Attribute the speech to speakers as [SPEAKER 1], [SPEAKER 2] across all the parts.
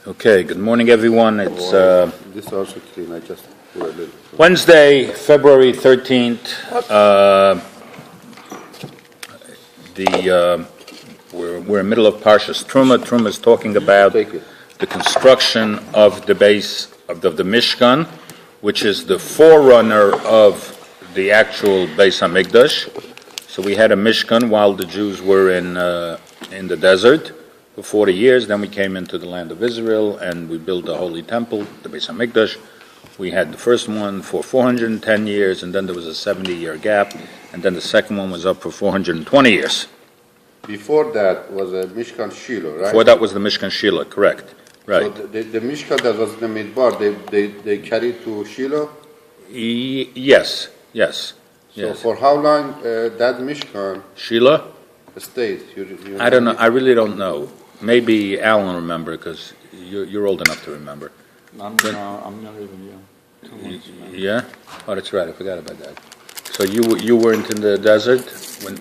[SPEAKER 1] Okay, good morning, everyone. It's
[SPEAKER 2] This also clean. I just put a little.
[SPEAKER 1] Wednesday, February 13th. We're in the middle of Parshas Truma. Truma is talking about the construction of the base of the Mishkan, which is the forerunner of the actual Beis HaMikdash. So we had a Mishkan while the Jews were in the desert for 40 years. Then we came into the land of Israel and we built the Holy Temple, the Beis HaMikdash. We had the first one for 410 years, and then there was a 70-year gap, and then the second one was up for 420 years.
[SPEAKER 2] Before that was a Mishkan Shiur, right?
[SPEAKER 1] Before that was the Mishkan Shiur, correct. Right.
[SPEAKER 2] So the Mishkan that was in the Midbar, they carried to Shiur?
[SPEAKER 1] Yes.
[SPEAKER 2] So for how long that Mishkan
[SPEAKER 1] Shiur?
[SPEAKER 2] stayed?
[SPEAKER 1] I don't know. I really don't know. Maybe Alan will remember because you're old enough to remember.
[SPEAKER 3] I'm not even young. 2 months, man.
[SPEAKER 1] Yeah? Oh, that's right. I forgot about that. So you weren't in the desert?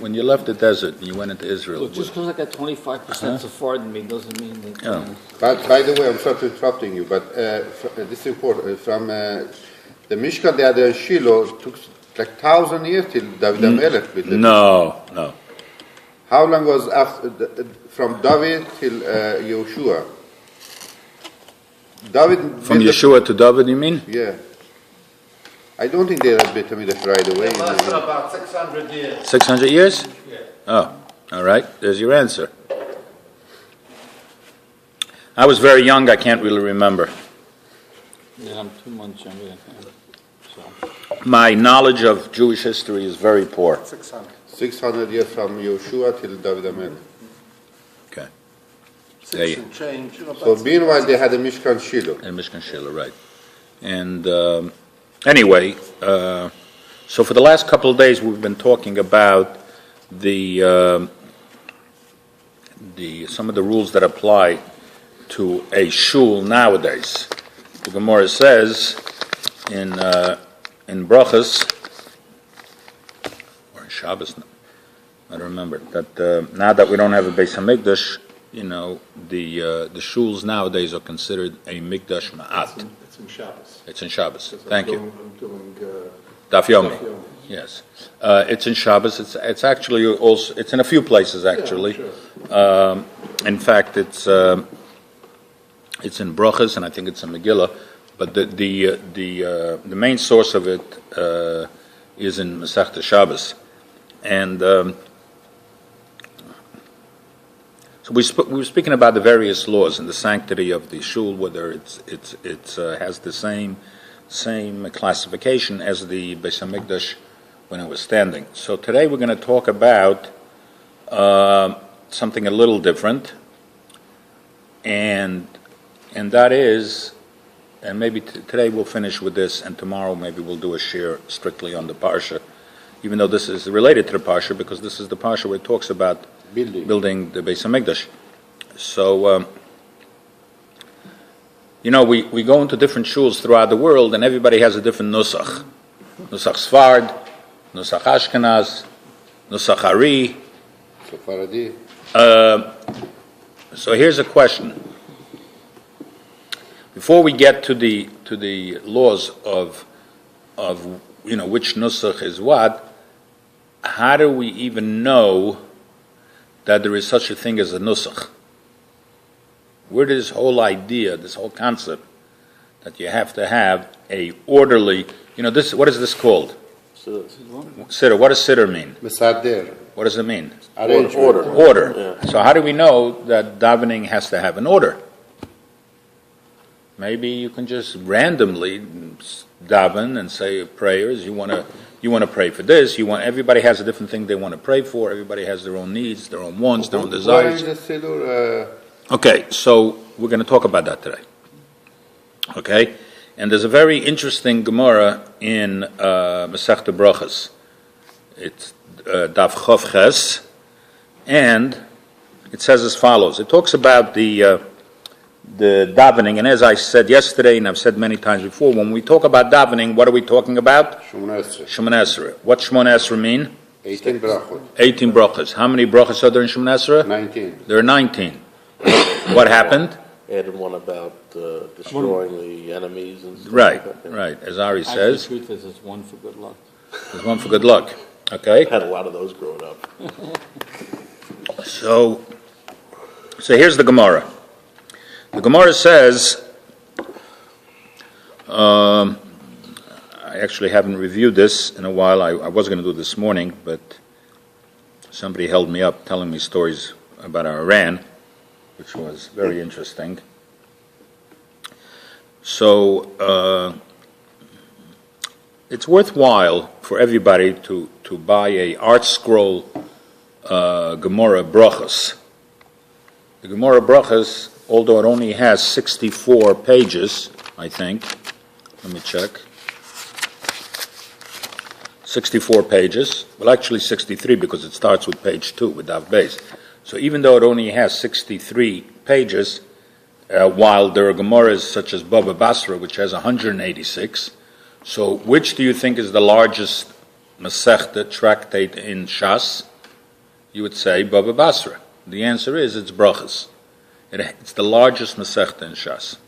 [SPEAKER 1] When you left the desert and you went into Israel?
[SPEAKER 3] Look, just because I got 25% Safar than me doesn't mean that...
[SPEAKER 2] But by the way, I'm sorry to interrupting you, but this is important. From the Mishkan they had in Shiloh took like 1,000 years till David HaMelech built it.
[SPEAKER 1] No.
[SPEAKER 2] How long was after from David till Yeshua?
[SPEAKER 1] From Yeshua to David, you mean?
[SPEAKER 2] Yeah. I don't think they had Beit HaMikdash right away.
[SPEAKER 4] It lasted about 600 years.
[SPEAKER 1] 600 years?
[SPEAKER 4] Yeah.
[SPEAKER 1] Oh, all right. There's your answer. I was very young. I can't really remember.
[SPEAKER 3] Yeah, I'm 2 months younger than him. So.
[SPEAKER 1] My knowledge of Jewish history is very poor.
[SPEAKER 2] 600 years from Yeshua till David HaMelech.
[SPEAKER 1] Okay.
[SPEAKER 4] Six and change.
[SPEAKER 2] So meanwhile they had a Mishkan Shiloh.
[SPEAKER 1] And Mishkan Shiloh, right. And anyway, so for the last couple of days we've been talking about the some of the rules that apply to a shul nowadays. The Gemara says in Brachas or in Shabbos, I don't remember that now that we don't have a Beis HaMikdash, the shuls nowadays are considered a Mikdash Ma'at.
[SPEAKER 4] It's in Shabbos.
[SPEAKER 1] It's in Shabbos. Thank you.
[SPEAKER 4] I'm doing
[SPEAKER 1] Daf Yomi. Yes. It's in Shabbos. It's actually also, it's in a few places actually.
[SPEAKER 4] Yeah, sure.
[SPEAKER 1] In fact, it's in Brachas and I think it's in Megillah, but the main source of it is in Masechta Shabbos. And so we were speaking about the various laws and the sanctity of the shul, whether it has the same classification as the Beis HaMikdash when it was standing. So today we're going to talk about something a little different, and that is, and maybe today we'll finish with this, and tomorrow maybe we'll do a shiur strictly on the parsha, even though this is related to the parsha because this is the parsha where it talks about building the Beis HaMikdash. So, we go into different shuls throughout the world, and everybody has a different nusach. Nusach Sfard, nusach Ashkenaz, nusach Ari.
[SPEAKER 2] Sephardi.
[SPEAKER 1] So here's a question. Before we get to the laws of which nusach is what, how do we even know that there is such a thing as a nusach? Where did this whole idea, this whole concept, that you have to have a orderly, what is this called? Siddur. What does siddur mean?
[SPEAKER 2] Mesader.
[SPEAKER 1] What does it mean?
[SPEAKER 2] Order.
[SPEAKER 1] Yeah. So how do we know that davening has to have an order? Maybe you can just randomly daven and say prayers. You want to pray for this. Everybody has a different thing they want to pray for. Everybody has their own needs, their own wants, their own desires.
[SPEAKER 2] Why is the Siddur,
[SPEAKER 1] Okay, so we're going to talk about that today. Okay, and there's a very interesting Gemara in Masechta Brachas. It's Daf Chof Ches, and it says as follows. It talks about the davening, and as I said yesterday, and I've said many times before, when we talk about davening, what are we talking about?
[SPEAKER 2] Shemona Esrei.
[SPEAKER 1] Shemona Esrei. What Shemona Esrei mean?
[SPEAKER 2] 18 brachot. 18
[SPEAKER 1] brachas. How many brachas are there in Shemona Esrei?
[SPEAKER 2] 19.
[SPEAKER 1] There are 19. What happened?
[SPEAKER 5] added one about destroying the enemies and stuff.
[SPEAKER 1] Right,
[SPEAKER 5] like that.
[SPEAKER 1] right. As Ari
[SPEAKER 3] Actually,
[SPEAKER 1] says,
[SPEAKER 3] the truth is, it's one for good luck.
[SPEAKER 1] there's one for good luck. Okay?
[SPEAKER 5] Had a lot of those growing up.
[SPEAKER 1] So here's the Gemara. The Gemara says, I actually haven't reviewed this in a while. I was going to do it this morning, but somebody held me up telling me stories about Iran, which was very interesting. So it's worthwhile for everybody to buy a Art Scroll Gemara Brachas. The Gemara Brachas, although it only has 64 pages, I think. Let me check. 64 pages. Well, actually 63 because it starts with page 2 with Dav Beis. So even though it only has 63 pages, while there are Gemaras such as Baba Basra, which has 186, so which do you think is the largest Masechta tractate in Shas? You would say Baba Basra. The answer is it's Brachas. It's the largest Masechta in Shas.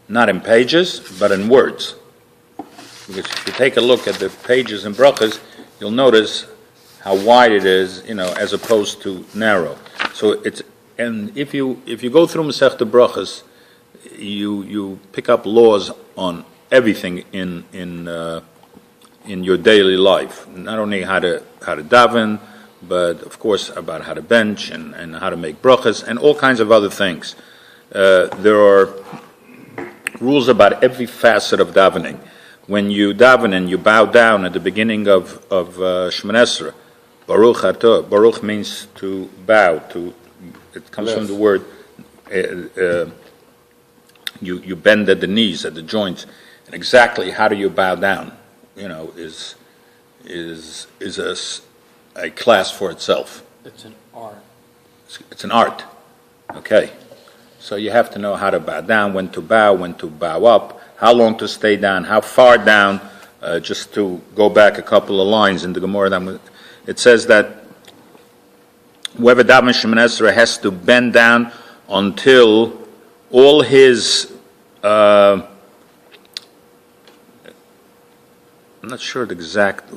[SPEAKER 1] Not in pages, but in words. Because if you take a look at the pages in Brachas, you'll notice how wide it is, as opposed to narrow. So if you go through Masechta Brachas, you pick up laws on everything in your daily life. Not only how to daven, but of course about how to bench and how to make brachas and all kinds of other things. There are rules about every facet of davening. When you daven and you bow down at the beginning of Shemon Esrei, Baruch Atah. Baruch means to bow. It comes from the word. You bend at the knees, at the joints, and exactly how do you bow down? Is a class for itself.
[SPEAKER 3] It's an art.
[SPEAKER 1] It's an art. Okay. So you have to know how to bow down, when to bow up, how long to stay down, how far down. Just to go back a couple of lines in the Gemara, it says that whoever daven Shemoneh Esrei has to bend down until all his I'm not sure the exact.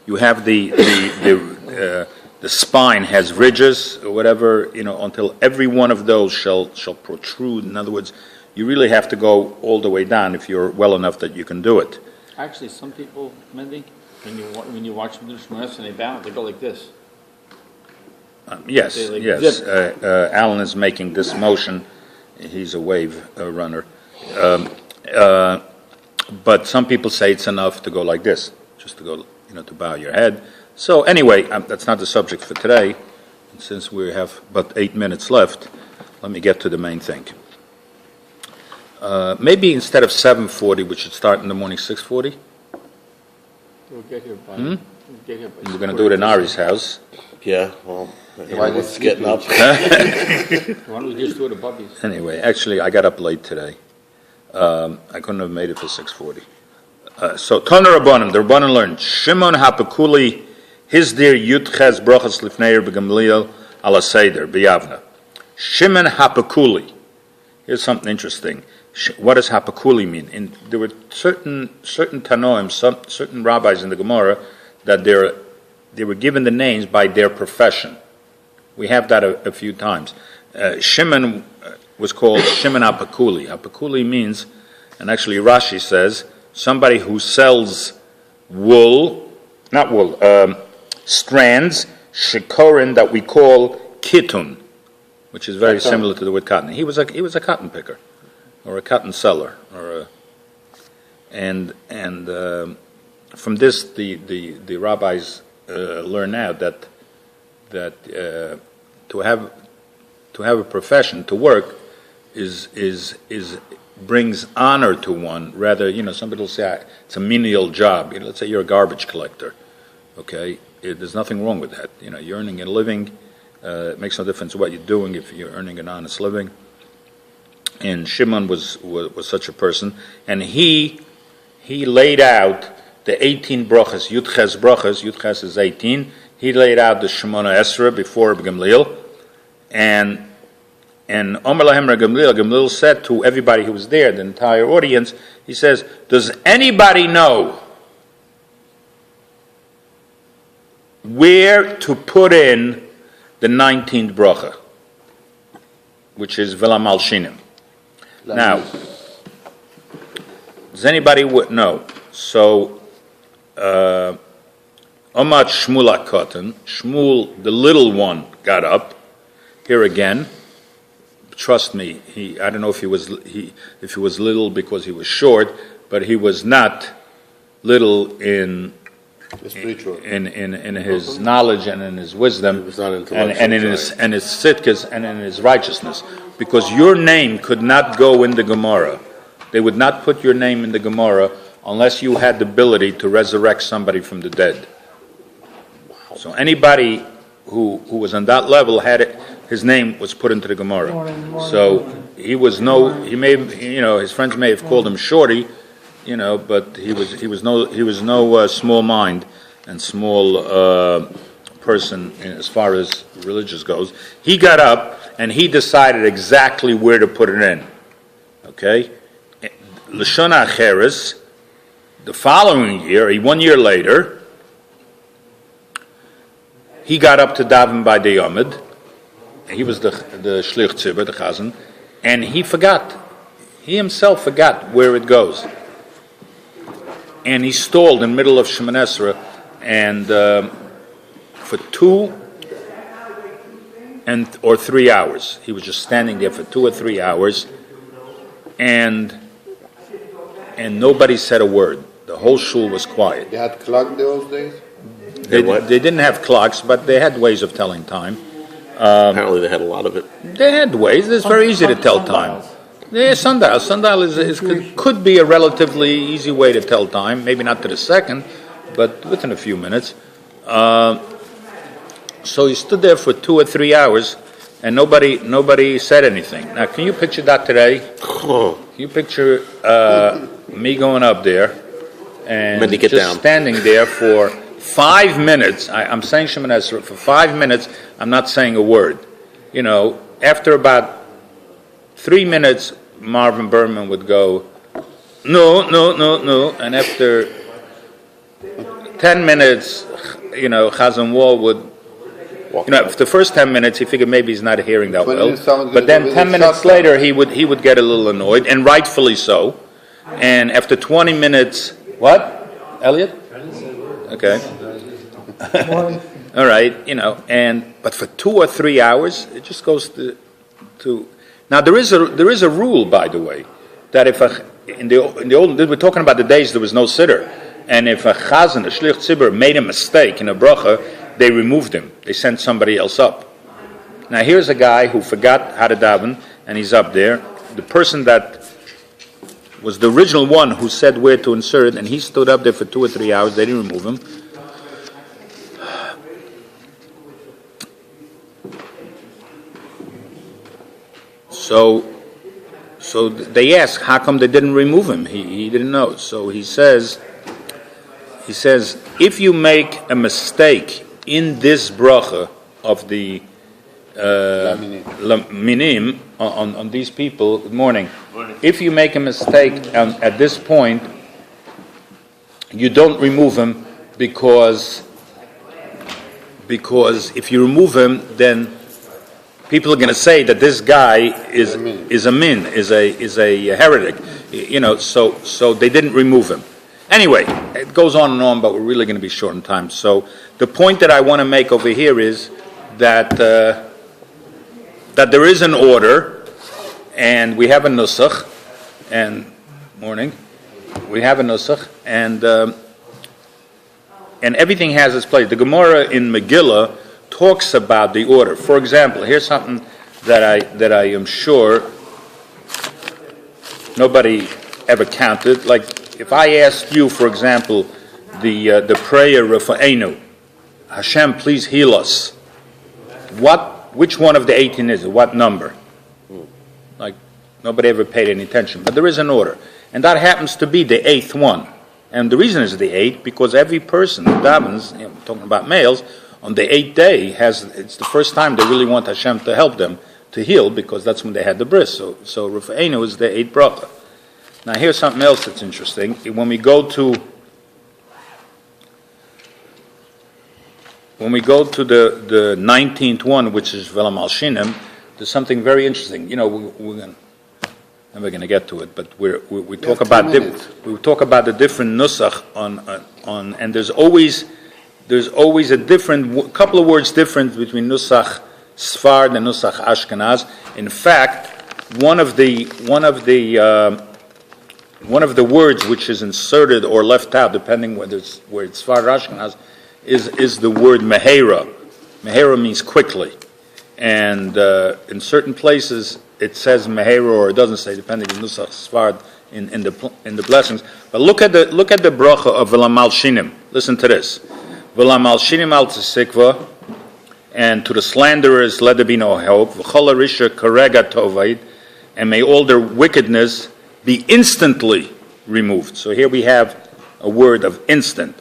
[SPEAKER 1] You have the spine has ridges or whatever, until every one of those shall protrude. In other words, you really have to go all the way down if you're well enough that you can do it.
[SPEAKER 3] Actually, some people, Mendy, when you watch them do Shemon Esrei and they bow, they go like this.
[SPEAKER 1] Yes.
[SPEAKER 3] Zip.
[SPEAKER 1] Alan is making this motion. He's a wave runner. But some people say it's enough to go like this, just to go, to bow your head. So anyway, that's not the subject for today. And since we have but 8 minutes left, let me get to the main thing. Maybe instead of 7:40, we should start in the morning 6:40.
[SPEAKER 3] We'll get here by.
[SPEAKER 1] We're going to do it in Ari's house.
[SPEAKER 5] Yeah, well, it's getting up.
[SPEAKER 3] Why don't we just do it at Bubby's?
[SPEAKER 1] Anyway, actually, I got up late today. I couldn't have made it for 6:40. So Tana Rabbanim, the Rabbanim learned Shimon Hapakuli, his dear Yudches Brachas Lifneir B'Gamliel Ala Seder B'Yavna. Shimon Hapakuli. Here's something interesting. What does Hapakuli mean? There were certain Tanoim, certain rabbis in the Gemara that they were given the names by their profession. We have that a few times. Shimon was called Shimon Hapakuli. Hapakuli means, and actually Rashi says, somebody who sells strands, shikorin, that we call kitun, which is very similar to the word cotton. He was a cotton picker, or a cotton seller, and from this the rabbis learn out that to have a profession, to work, is brings honor to one. Rather, somebody will say it's a menial job. Let's say you're a garbage collector. Okay, there's nothing wrong with that. You're earning a living. It makes no difference what you're doing if you're earning an honest living. And Shimon was such a person, and he laid out the 18 brachas, Yudches brachas. Yudches is 18. He laid out the Shemoneh Esrei before Gamliel, and And Omer Lahem Gamliel said to everybody who was there, the entire audience, he says, does anybody know where to put in the 19th bracha, which is Vela Malshinim? Now, does anybody know? So, Omat Shmuel HaKatan, Shmuel, the little one, got up. Here again, trust me, I don't know if he was little because he was short, but he was not little in his knowledge and in his wisdom, and in his sitkas and in his righteousness, because your name could not go in the Gemara. They would not put your name in the Gemara unless you had the ability to resurrect somebody from the dead. So anybody who was on that level had it. His name was put into the Gemara. So his friends may have called him Shorty, but he was no small mind and small person as far as religious goes. He got up and he decided exactly where to put it in. Okay? Lashon Acheres, the following year, 1 year later, he got up to daven by the Yomid. He was the Shlich Tzibur, the Chazan, and he forgot. He himself forgot where it goes. And he stalled in the middle of Shemoneh Esrei, and for 2 or 3 hours. He was just standing there for 2 or 3 hours, and nobody said a word. The whole shul was quiet.
[SPEAKER 2] They had clock those days?
[SPEAKER 1] They didn't have clocks, but they had ways of telling time.
[SPEAKER 5] Apparently they had a lot of it.
[SPEAKER 1] They had ways. It's very easy to tell time. Yeah, sundial. Sundial could be a relatively easy way to tell time. Maybe not to the second, but within a few minutes. So he stood there for 2 or 3 hours, and nobody said anything. Now, can you picture that today? Can you picture me going up there and
[SPEAKER 5] Mendy, get
[SPEAKER 1] just
[SPEAKER 5] down.
[SPEAKER 1] standing there for 5 minutes? I'm saying Shemoneh Esrei for 5 minutes. I'm not saying a word. After about 3 minutes, Marvin Berman would go, no, and after 10 minutes, Chazan Wall would, the first 10 minutes, he figured maybe he's not hearing that well, but then 10 minutes later, he would get a little annoyed, and rightfully so. And after 20 minutes, what, Elliot? Okay. All right, but for 2 or 3 hours, it just goes to. Now there is a rule, by the way, that if in the old, we're talking about the days there was no siddur, and if a chazan, a shlich tzibur, made a mistake in a bracha, they removed him. They sent somebody else up. Now here's a guy who forgot how to daven, and he's up there. The person that was the original one who said where to insert it, and he stood up there for 2 or 3 hours. They didn't remove him. So they ask, how come they didn't remove him? He didn't know. So he says, if you make a mistake in this bracha of the minim on these people, good morning. If you make a mistake at this point, you don't remove him because if you remove him, then people are going to say that this guy is a heretic, So they didn't remove him. Anyway, it goes on and on, but we're really going to be short on time. So the point that I want to make over here is that there is an order, and we have a nusach, and we have a nusach, and everything has its place. The Gemara in Megillah talks about the order. For example, here's something that I am sure nobody ever counted. Like if I asked you, for example, the prayer Rafa'enu, Hashem, please heal us. Which one of the 18 is it? What number? Like nobody ever paid any attention, but there is an order, and that happens to be the 8th one. And the reason is the 8th because every person that davens, talking about males, on the 8th day it's the first time they really want Hashem to help them to heal, because that's when they had the bris. So Rufa'enu is the 8th bracha. Now here's something else that's interesting. When we go to the 19th one, which is Vela Malshinim, there's something very interesting. We're never going to get to it, but we talk about we talk about the different nusach on and there's always a couple of words different between nusach Sfard and nusach Ashkenaz. In fact, one of the words which is inserted or left out, depending whether it's Sfard or Ashkenaz, is the word mehera. Mehera means quickly, and in certain places it says mehera or it doesn't say, depending on nusach Sfard in the blessings. But look at the bracha of V'la Malshinim. Listen to this: V'la Malshinim al Tzisikva, and to the slanderers let there be no hope. V'chol harisha karega tovaid, and may all their wickedness be instantly removed. So here we have a word of instant.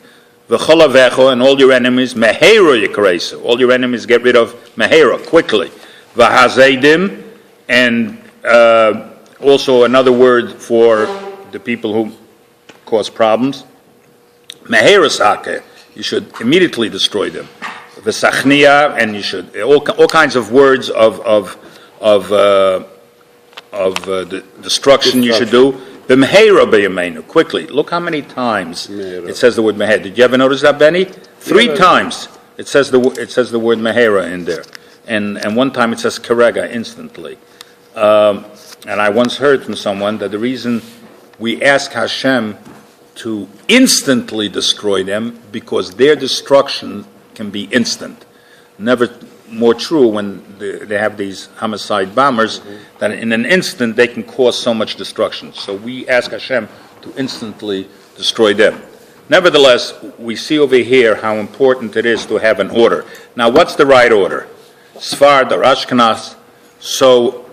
[SPEAKER 1] V'chol havecho, and all your enemies mehera yikaresu. All your enemies get rid of mehera quickly. V'hazeidim, and also another word for the people who cause problems. Mehera sake, you should immediately destroy them. V'sachnia, and you should all kinds of words of the destruction you should do. B'mehera b'yameinu, quickly. Look how many times it says the word mehera. Did you ever notice that, Benny? 3 times it says the word mehera in there, and one time it says karega, instantly. And I once heard from someone that the reason we ask Hashem to instantly destroy them because their destruction can be instant. Never more true when they have these homicide bombers, that in an instant they can cause so much destruction. So we ask Hashem to instantly destroy them. Nevertheless, we see over here how important it is to have an order. Now, what's the right order? Sfard or Ashkenaz? So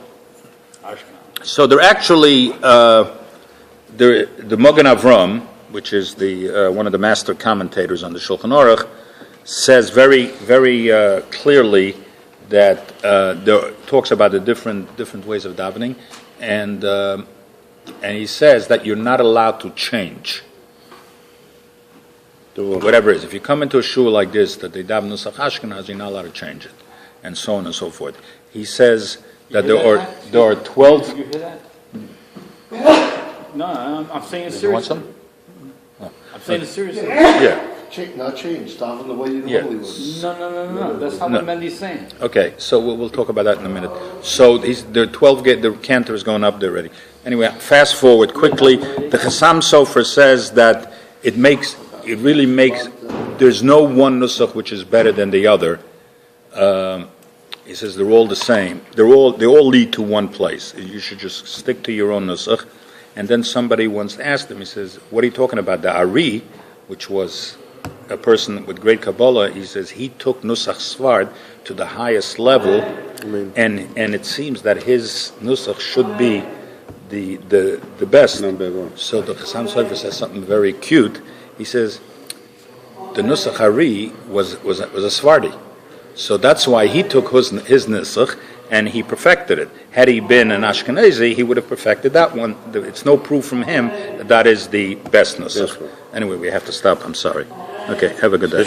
[SPEAKER 1] they're actually the Mogen Avram, which is the one of the master commentators on the Shulchan Aruch, says very, very clearly that there talks about the different ways of davening, and he says that you're not allowed to change whatever it is. If you come into a shul like this that they daven nusach Ashkenaz, you're not allowed to change it, and so on and so forth. He says that there are 12.
[SPEAKER 3] Did you hear that? No, I'm saying it seriously.
[SPEAKER 1] You want some?
[SPEAKER 3] I'm saying it seriously.
[SPEAKER 1] Yeah.
[SPEAKER 6] Not change, Tom, the way you
[SPEAKER 1] Yeah.
[SPEAKER 6] normally would.
[SPEAKER 3] No. That's not what Mendy's saying.
[SPEAKER 1] Okay, so we'll talk about that in a minute. So there are 12. The cantor is going up there already. Anyway, fast forward quickly. The Chassam Sofer says that it really makes. There's no one nusach which is better than the other. He says they're all the same. They all lead to one place. You should just stick to your own nusach. And then somebody once asked him. He says, "What are you talking about?" The Ari, which was a person with great Kabbalah, he says he took Nusach Svard to the highest level, and it seems that his Nusach should be the best.
[SPEAKER 2] Number one.
[SPEAKER 1] So the Chassam Sofer says something very cute. He says the Nusach Hari was a Svardi, so that's why he took his Nusach and he perfected it. Had he been an Ashkenazi, he would have perfected that one. It's no proof from him that is the best Nusach. Anyway, we have to stop. I'm sorry. Okay, have a good day.